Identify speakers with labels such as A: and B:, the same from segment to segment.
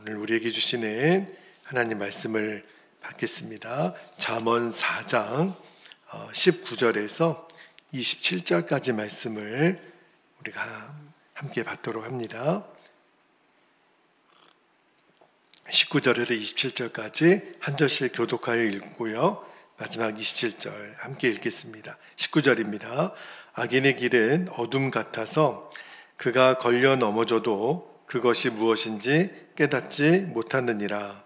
A: 오늘 우리에게 주시는 하나님 말씀을 받겠습니다. 잠언 4장 19절에서 27절까지 말씀을 우리가 함께 받도록 합니다. 19절에서 27절까지 한 절씩 교독하여 읽고요. 마지막 27절 함께 읽겠습니다. 19절입니다. 악인의 길은 어둠 같아서 그가 걸려 넘어져도 그것이 무엇인지 깨닫지 못하느니라.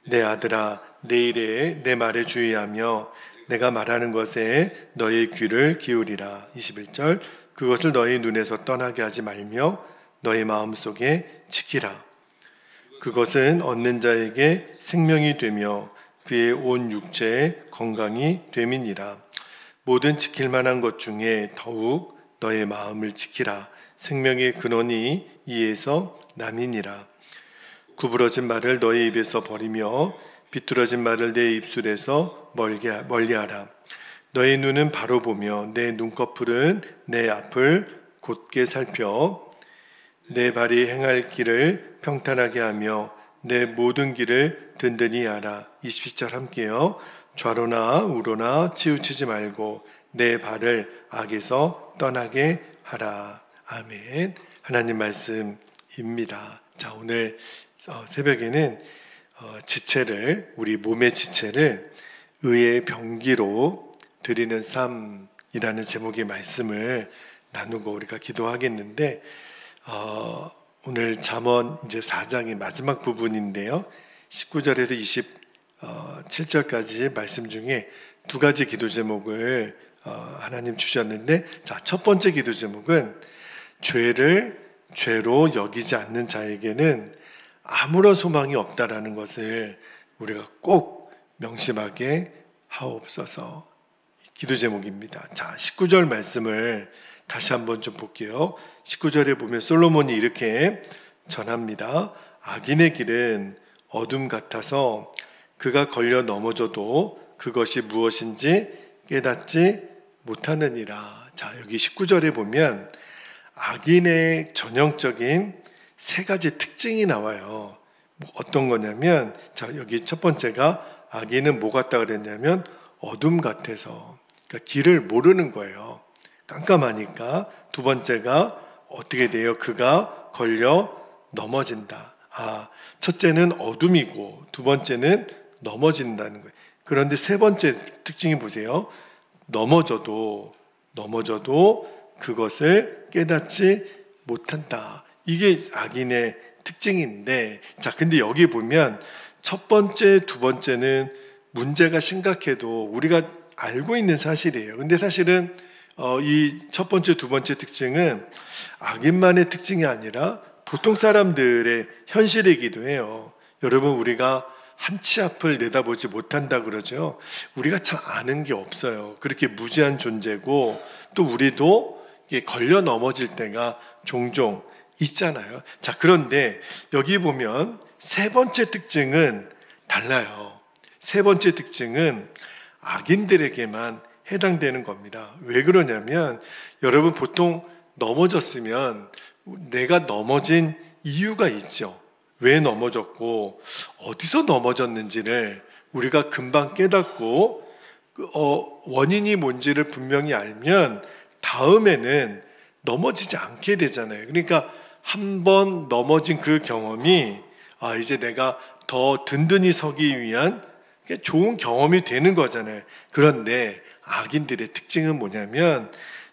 A: 내 아들아, 내 일에 내 말에 주의하며 내가 말하는 것에 너의 귀를 기울이라. 21절 그것을 너의 눈에서 떠나게 하지 말며 너의 마음속에 지키라. 그것은 얻는 자에게 생명이 되며 그의 온 육체에 건강이 됨이니라. 모든 지킬 만한 것 중에 더욱 너의 마음을 지키라. 생명의 근원이 이에서 남이니라. 구부러진 말을 너의 입에서 버리며 비뚤어진 말을 내 입술에서 멀리하라. 너의 눈은 바로 보며 내 눈꺼풀은 내 앞을 곧게 살펴 내 발이 행할 길을 평탄하게 하며 내 모든 길을 든든히 하라. 27절 함께요. 좌로나 우로나 치우치지 말고 내 발을 악에서 떠나게 하라. 아멘. 하나님 말씀입니다. 자, 오늘 새벽에는 지체를, 우리 몸의 지체를 의의 병기로 드리는 삶이라는 제목의 말씀을 나누고 우리가 기도하겠는데, 오늘 잠언 이제 4장의 마지막 부분인데요. 19절에서 27절까지 말씀 중에 두 가지 기도 제목을 하나님 주셨는데, 자, 첫 번째 기도 제목은 죄를 죄로 여기지 않는 자에게는 아무런 소망이 없다라는 것을 우리가 꼭 명심하게 하옵소서. 기도 제목입니다. 자, 19절 말씀을 다시 한번 좀 볼게요. 19절에 보면 솔로몬이 이렇게 전합니다. 악인의 길은 어둠 같아서 그가 걸려 넘어져도 그것이 무엇인지 깨닫지 못하느니라. 자, 여기 19절에 보면 악인의 전형적인 세 가지 특징이 나와요. 어떤 거냐면, 자, 여기 첫 번째가 악인은 뭐 같다 그랬냐면 어둠 같아서, 그러니까 길을 모르는 거예요. 깜깜하니까. 두 번째가 어떻게 돼요? 그가 걸려 넘어진다. 첫째는 어둠이고 두 번째는 넘어진다는 거예요. 그런데 세 번째 특징이 보세요. 넘어져도 그것을 깨닫지 못한다. 이게 악인의 특징인데, 자, 근데 여기 보면 첫 번째, 두 번째는 문제가 심각해도 우리가 알고 있는 사실이에요. 근데 사실은 이 첫 번째, 두 번째 특징은 악인만의 특징이 아니라 보통 사람들의 현실이기도 해요. 여러분, 우리가 한 치 앞을 내다보지 못한다 그러죠. 우리가 참 아는 게 없어요. 그렇게 무지한 존재고, 또 우리도 걸려 넘어질 때가 종종 있잖아요. 자, 그런데 여기 보면 세 번째 특징은 달라요. 세 번째 특징은 악인들에게만 해당되는 겁니다. 왜 그러냐면, 여러분 보통 넘어졌으면 내가 넘어진 이유가 있죠. 왜 넘어졌고 어디서 넘어졌는지를 우리가 금방 깨닫고 원인이 뭔지를 분명히 알면 다음에는 넘어지지 않게 되잖아요. 그러니까 한 번 넘어진 그 경험이 이제 내가 더 든든히 서기 위한 좋은 경험이 되는 거잖아요. 그런데 악인들의 특징은 뭐냐면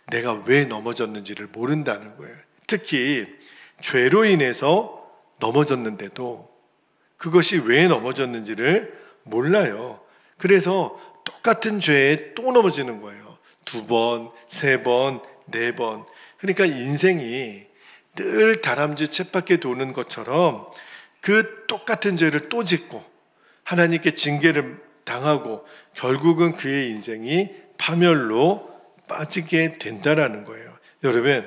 A: 내가 왜 넘어졌는지를 모른다는 거예요. 특히 죄로 인해서 넘어졌는데도 그것이 왜 넘어졌는지를 몰라요. 그래서 똑같은 죄에 또 넘어지는 거예요. 2번, 3번, 4번. 그러니까 인생이 늘 다람쥐 쳇바퀴 도는 것처럼 그 똑같은 죄를 또 짓고 하나님께 징계를 당하고 결국은 그의 인생이 파멸로 빠지게 된다라는 거예요. 여러분,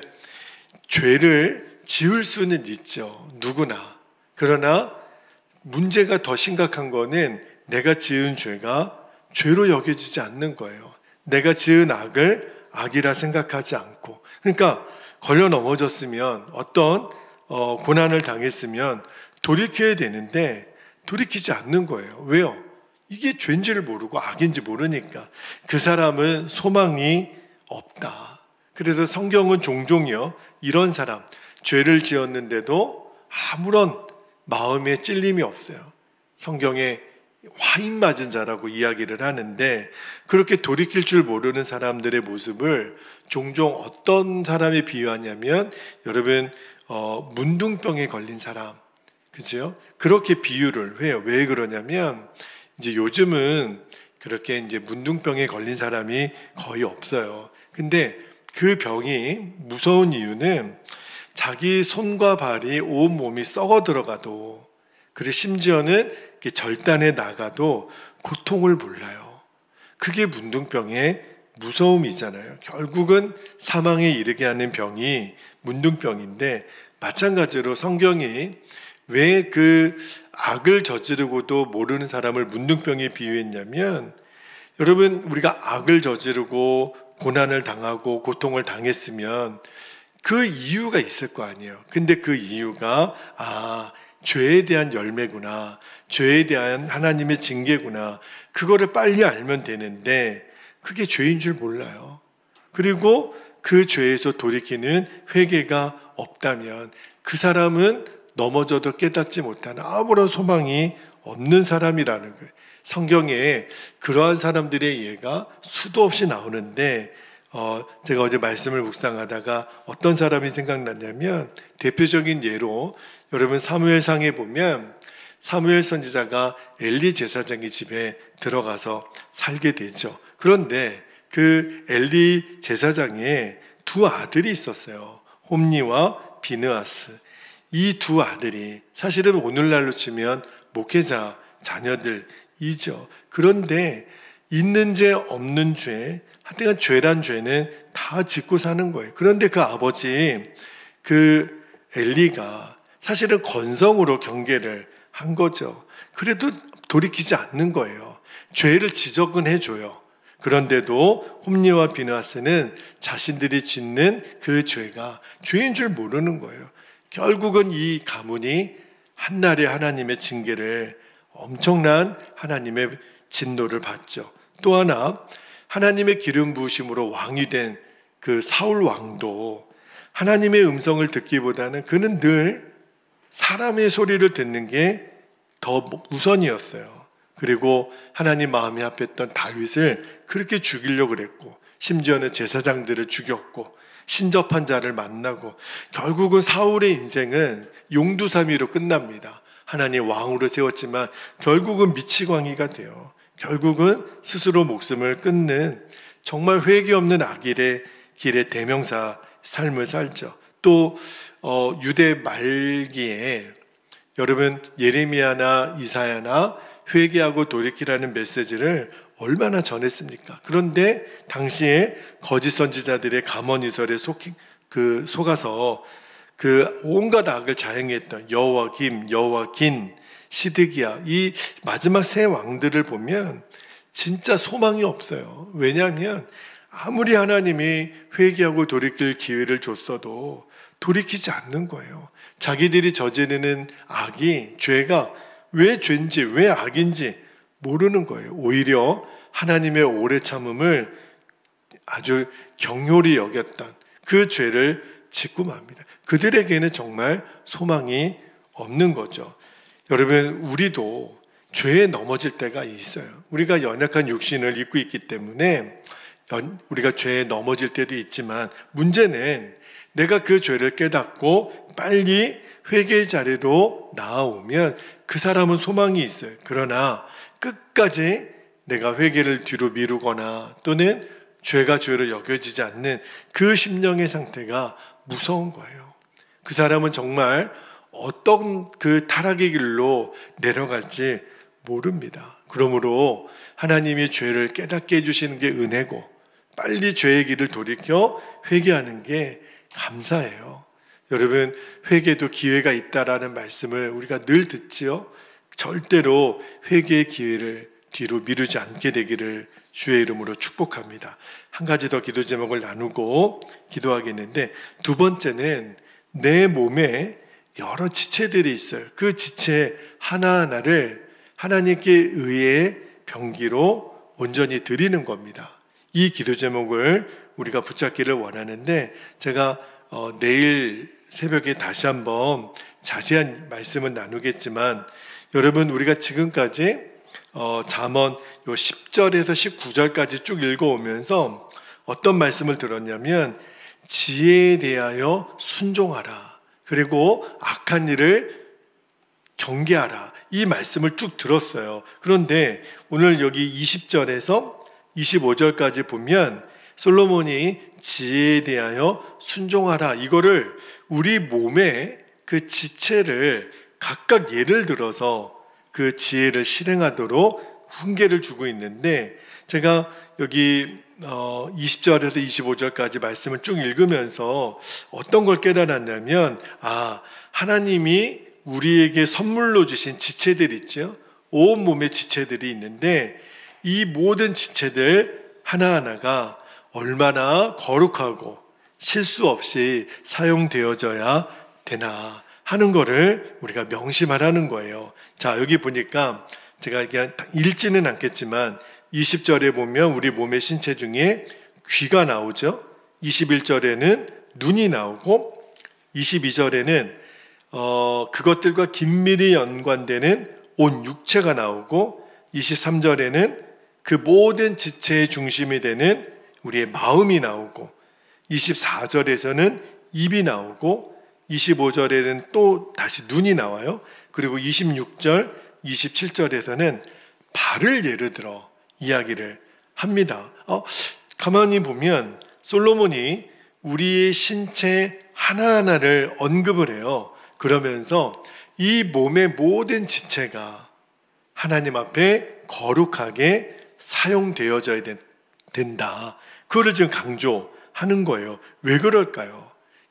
A: 죄를 지을 수는 있죠. 누구나. 그러나 문제가 더 심각한 거는 내가 지은 죄가 죄로 여겨지지 않는 거예요. 내가 지은 악을 악이라 생각하지 않고. 그러니까 걸려 넘어졌으면, 어떤 고난을 당했으면 돌이켜야 되는데 돌이키지 않는 거예요. 왜요? 이게 죄인지를 모르고 악인지 모르니까. 그 사람은 소망이 없다. 그래서 성경은 종종요, 이런 사람, 죄를 지었는데도 아무런 마음에 찔림이 없어요. 성경에 화인 맞은 자라고 이야기를 하는데, 그렇게 돌이킬 줄 모르는 사람들의 모습을 종종 어떤 사람이 비유하냐면, 여러분 문둥병에 걸린 사람, 그죠? 그렇게 비유를 해요. 왜 그러냐면 이제 요즘은 그렇게 이제 문둥병에 걸린 사람이 거의 없어요. 근데 그 병이 무서운 이유는 자기 손과 발이 온 몸이 썩어 들어가도, 그리고 심지어는 절단해 나가도 고통을 몰라요. 그게 문둥병의 무서움이잖아요. 결국은 사망에 이르게 하는 병이 문둥병인데, 마찬가지로 성경이 왜 그 악을 저지르고도 모르는 사람을 문둥병에 비유했냐면, 여러분 우리가 악을 저지르고 고난을 당하고 고통을 당했으면 그 이유가 있을 거 아니에요. 근데 그 이유가 죄에 대한 열매구나, 죄에 대한 하나님의 징계구나, 그거를 빨리 알면 되는데 그게 죄인 줄 몰라요. 그리고 그 죄에서 돌이키는 회개가 없다면 그 사람은 넘어져도 깨닫지 못하는 아무런 소망이 없는 사람이라는 거예요. 성경에 그러한 사람들의 예가 수도 없이 나오는데, 제가 어제 말씀을 묵상하다가 어떤 사람이 생각났냐면, 대표적인 예로 여러분 사무엘상에 보면 사무엘 선지자가 엘리 제사장의 집에 들어가서 살게 되죠. 그런데 그 엘리 제사장에 두 아들이 있었어요. 홈니와 비느하스. 이 두 아들이 사실은 오늘날로 치면 목회자 자녀들이죠. 그런데 있는 죄 없는 죄, 하여튼 죄란 죄는 다 짓고 사는 거예요. 그런데 그 아버지 그 엘리가 사실은 건성으로 경계를 한 거죠. 그래도 돌이키지 않는 거예요. 죄를 지적은 해줘요. 그런데도 홈리와 비느하스는 자신들이 짓는 그 죄가 죄인 줄 모르는 거예요. 결국은 이 가문이 한날에 하나님의 징계를, 엄청난 하나님의 진노를 받죠. 또 하나, 하나님의 기름 부으심으로 왕이 된 그 사울 왕도 하나님의 음성을 듣기보다는 그는 늘 사람의 소리를 듣는 게 더 우선이었어요. 그리고 하나님 마음이 합했던 다윗을 그렇게 죽이려고 그랬고, 심지어는 제사장들을 죽였고 신접한 자를 만나고, 결국은 사울의 인생은 용두사미로 끝납니다. 하나님 왕으로 세웠지만 결국은 미치광이가 돼요. 결국은 스스로 목숨을 끊는 정말 회개 없는 악일의 길의 대명사 삶을 살죠. 또 유대 말기에 여러분 예레미야나 이사야나 회개하고 돌이키라는 메시지를 얼마나 전했습니까? 그런데 당시에 거짓 선지자들의 감언이설에 속아서 그 온갖 악을 자행했던 여호와긴, 시드기야, 이 마지막 세 왕들을 보면 진짜 소망이 없어요. 왜냐하면 아무리 하나님이 회개하고 돌이킬 기회를 줬어도 돌이키지 않는 거예요. 자기들이 저지르는 악이, 죄가 왜 죄인지, 왜 악인지 모르는 거예요. 오히려 하나님의 오래 참음을 아주 경홀히 여겼던 그 죄를 짓고 맙니다. 그들에게는 정말 소망이 없는 거죠. 여러분, 우리도 죄에 넘어질 때가 있어요. 우리가 연약한 육신을 입고 있기 때문에 우리가 죄에 넘어질 때도 있지만, 문제는 내가 그 죄를 깨닫고 빨리 회개의 자리로 나아오면 그 사람은 소망이 있어요. 그러나 끝까지 내가 회개를 뒤로 미루거나 또는 죄가 죄로 여겨지지 않는 그 심령의 상태가 무서운 거예요. 그 사람은 정말 어떤 그 타락의 길로 내려갈지 모릅니다. 그러므로 하나님이 죄를 깨닫게 해주시는 게 은혜고, 빨리 죄의 길을 돌이켜 회개하는 게 감사해요. 여러분, 회개도 기회가 있다라는 말씀을 우리가 늘 듣지요. 절대로 회개의 기회를 뒤로 미루지 않게 되기를 주의 이름으로 축복합니다. 한 가지 더 기도 제목을 나누고 기도하겠는데, 두 번째는 내 몸에 여러 지체들이 있어요. 그 지체 하나하나를 하나님께 의해 병기로 온전히 드리는 겁니다. 이 기도 제목을 우리가 붙잡기를 원하는데 제가 내일 새벽에 다시 한번 자세한 말씀은 나누겠지만 여러분 우리가 지금까지 잠언 요 10절에서 19절까지 쭉 읽어오면서 어떤 말씀을 들었냐면 지혜에 대하여 순종하라. 그리고 악한 일을 경계하라. 이 말씀을 쭉 들었어요. 그런데 오늘 여기 20절에서 25절까지 보면 솔로몬이 지혜에 대하여 순종하라. 이거를 우리 몸의 그 지체를 각각 예를 들어서 그 지혜를 실행하도록 훈계를 주고 있는데 제가 여기 20절에서 25절까지 말씀을 쭉 읽으면서 어떤 걸 깨달았냐면 하나님이 우리에게 선물로 주신 지체들 있죠. 온몸의 지체들이 있는데 이 모든 지체들 하나하나가 얼마나 거룩하고 실수 없이 사용되어져야 되나 하는 거를 우리가 명심하라는 거예요. 자, 여기 보니까 제가 그냥 읽지는 않겠지만 20절에 보면 우리 몸의 신체 중에 귀가 나오죠. 21절에는 눈이 나오고 22절에는 그것들과 긴밀히 연관되는 온 육체가 나오고 23절에는 그 모든 지체의 중심이 되는 우리의 마음이 나오고 24절에서는 입이 나오고 25절에는 또 다시 눈이 나와요. 그리고 26절, 27절에서는 발을 예를 들어 이야기를 합니다. 가만히 보면 솔로몬이 우리의 신체 하나하나를 언급을 해요. 그러면서 이 몸의 모든 지체가 하나님 앞에 거룩하게 사용되어져야 된다. 그거를 지금 강조하는 거예요. 왜 그럴까요?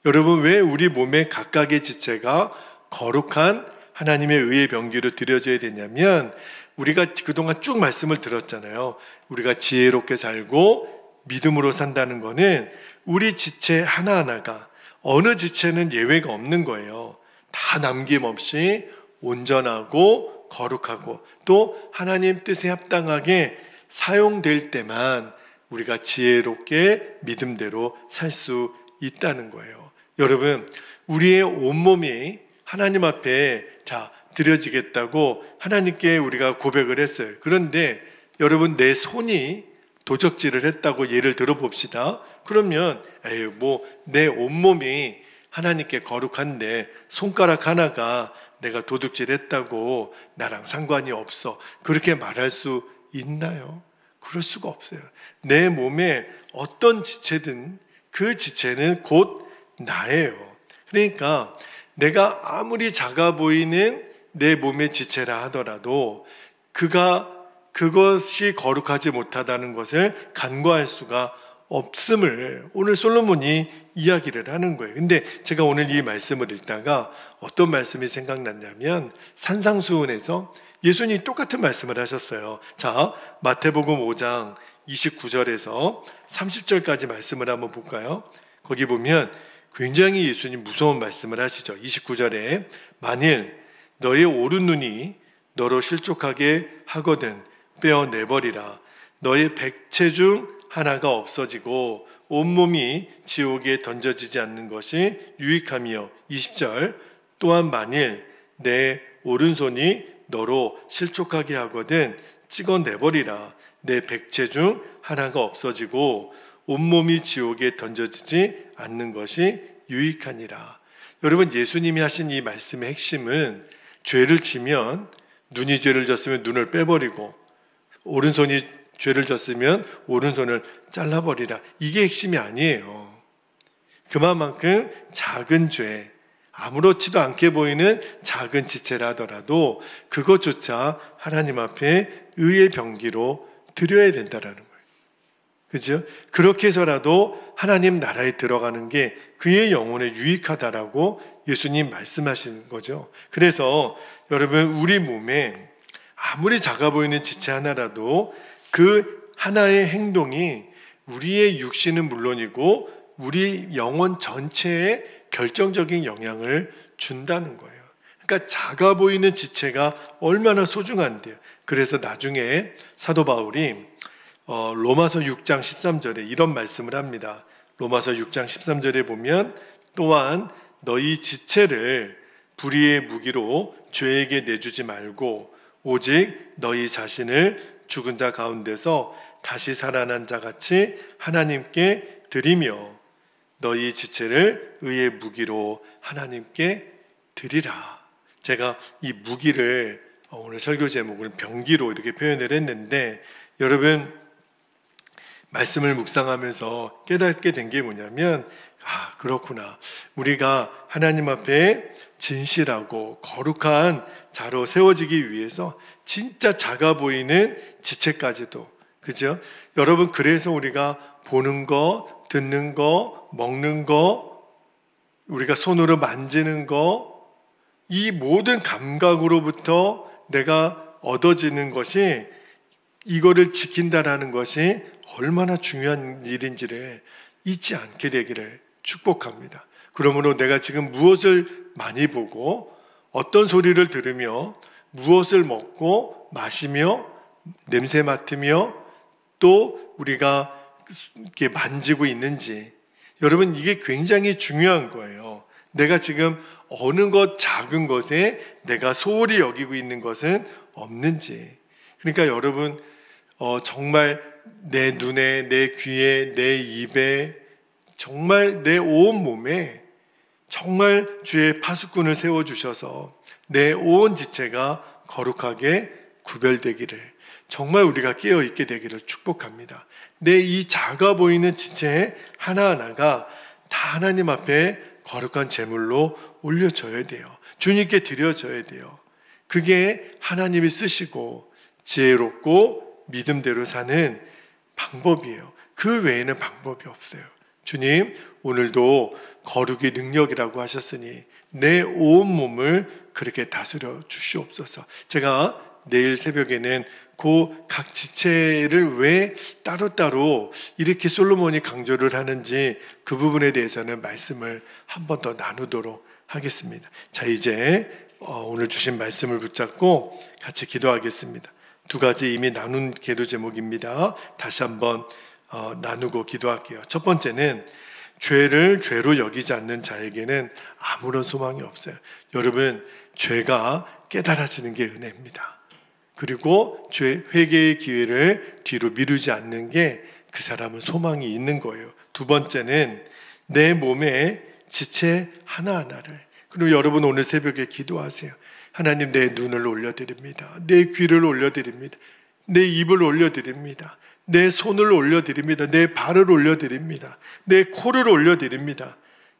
A: 여러분, 왜 우리 몸의 각각의 지체가 거룩한 하나님의 의의 병기로 드려져야 되냐면 우리가 그동안 쭉 말씀을 들었잖아요. 우리가 지혜롭게 살고 믿음으로 산다는 거는 우리 지체 하나하나가 어느 지체는 예외가 없는 거예요. 다 남김없이 온전하고 거룩하고 또 하나님 뜻에 합당하게 사용될 때만 우리가 지혜롭게 믿음대로 살 수 있다는 거예요. 여러분, 우리의 온몸이 하나님 앞에 드려지겠다고 하나님께 우리가 고백을 했어요. 그런데 여러분, 내 손이 도적질을 했다고 예를 들어봅시다. 그러면 내 온몸이 하나님께 거룩한데 손가락 하나가 내가 도둑질했다고 나랑 상관이 없어, 그렇게 말할 수 있나요? 그럴 수가 없어요. 내 몸에 어떤 지체든 그 지체는 곧 나예요. 그러니까 내가 아무리 작아 보이는 내 몸의 지체라 하더라도 그것이 거룩하지 못하다는 것을 간과할 수가 없음을 오늘 솔로몬이 이야기를 하는 거예요. 근데 제가 오늘 이 말씀을 읽다가 어떤 말씀이 생각났냐면 산상수훈에서 예수님이 똑같은 말씀을 하셨어요. 자, 마태복음 5장 29절에서 30절까지 말씀을 한번 볼까요? 거기 보면 굉장히 예수님 무서운 말씀을 하시죠. 29절에 만일 너의 오른 눈이 너로 실족하게 하거든 빼어내버리라. 너의 백체 중 하나가 없어지고 온몸이 지옥에 던져지지 않는 것이 유익하며 20절 또한 만일 내 오른손이 너로 실족하게 하거든 찍어내버리라. 내 백체 중 하나가 없어지고 온몸이 지옥에 던져지지 않는 것이 유익하니라. 여러분, 예수님이 하신 이 말씀의 핵심은 죄를 지면 눈이 죄를 졌으면 눈을 빼버리고 오른손이 죄를 졌으면 오른손을 잘라버리라. 이게 핵심이 아니에요. 그만큼 작은 죄, 아무렇지도 않게 보이는 작은 지체라 하더라도 그것조차 하나님 앞에 의의 병기로 드려야 된다는 거예요. 그죠? 그렇게 해서라도 하나님 나라에 들어가는 게 그의 영혼에 유익하다라고 예수님 말씀하시는 거죠. 그래서 여러분, 우리 몸에 아무리 작아 보이는 지체 하나라도 그 하나의 행동이 우리의 육신은 물론이고 우리 영혼 전체에 결정적인 영향을 준다는 거예요. 그러니까 작아 보이는 지체가 얼마나 소중한데요. 그래서 나중에 사도 바울이 로마서 6장 13절에 이런 말씀을 합니다. 로마서 6장 13절에 보면 또한 너희 지체를 불의의 무기로 죄에게 내주지 말고 오직 너희 자신을 죽은 자 가운데서 다시 살아난 자 같이 하나님께 드리며 너희 지체를 의의 무기로 하나님께 드리라. 제가 이 무기를 오늘 설교 제목을 병기로 이렇게 표현을 했는데, 여러분 말씀을 묵상하면서 깨닫게 된 게 뭐냐면, 그렇구나, 우리가 하나님 앞에 진실하고 거룩한 자로 세워지기 위해서 진짜 작아 보이는 지체까지도, 그죠? 여러분, 그래서 우리가 보는 거, 듣는 거, 먹는 거, 우리가 손으로 만지는 거, 이 모든 감각으로부터 내가 얻어지는 것이, 이거를 지킨다라는 것이 얼마나 중요한 일인지를 잊지 않게 되기를 축복합니다. 그러므로 내가 지금 무엇을 많이 보고 어떤 소리를 들으며 무엇을 먹고 마시며 냄새 맡으며 또 우리가 이렇게 만지고 있는지, 여러분 이게 굉장히 중요한 거예요. 내가 지금 어느 것 작은 것에 내가 소홀히 여기고 있는 것은 없는지. 그러니까 여러분 정말 내 눈에, 내 귀에, 내 입에, 정말 내 온 몸에 정말 주의 파수꾼을 세워주셔서 내 온 지체가 거룩하게 구별되기를, 정말 우리가 깨어있게 되기를 축복합니다. 내 이 작아 보이는 지체 하나하나가 다 하나님 앞에 거룩한 제물로 올려져야 돼요. 주님께 드려져야 돼요. 그게 하나님이 쓰시고 지혜롭고 믿음대로 사는 방법이에요. 그 외에는 방법이 없어요. 주님, 오늘도 거룩의 능력이라고 하셨으니 내 온 몸을 그렇게 다스려 주시옵소서. 제가 내일 새벽에는 그 각 지체를 왜 따로따로 이렇게 솔로몬이 강조를 하는지 그 부분에 대해서는 말씀을 한 번 더 나누도록 하겠습니다. 자, 이제 오늘 주신 말씀을 붙잡고 같이 기도하겠습니다. 두 가지 이미 나눈 기도 제목입니다. 다시 한번 나누고 기도할게요. 첫 번째는 죄를 죄로 여기지 않는 자에게는 아무런 소망이 없어요. 여러분, 죄가 깨달아지는 게 은혜입니다. 그리고 죄 회개의 기회를 뒤로 미루지 않는 게 그 사람은 소망이 있는 거예요. 두 번째는 내 몸의 지체 하나하나를, 그리고 여러분 오늘 새벽에 기도하세요. 하나님, 내 눈을 올려드립니다. 내 귀를 올려드립니다. 내 입을 올려드립니다. 내 손을 올려드립니다. 내 발을 올려드립니다. 내 코를 올려드립니다.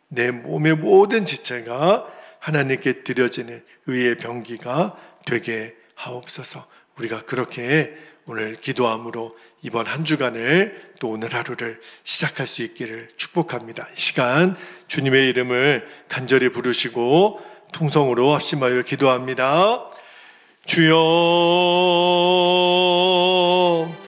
A: 내 몸의 모든 지체가 하나님께 드려지는 의의 병기가 되게 하옵소서. 우리가 그렇게 오늘 기도함으로 이번 한 주간을 또 오늘 하루를 시작할 수 있기를 축복합니다. 이 시간 주님의 이름을 간절히 부르시고 통성으로 합심하여 기도합니다. 주여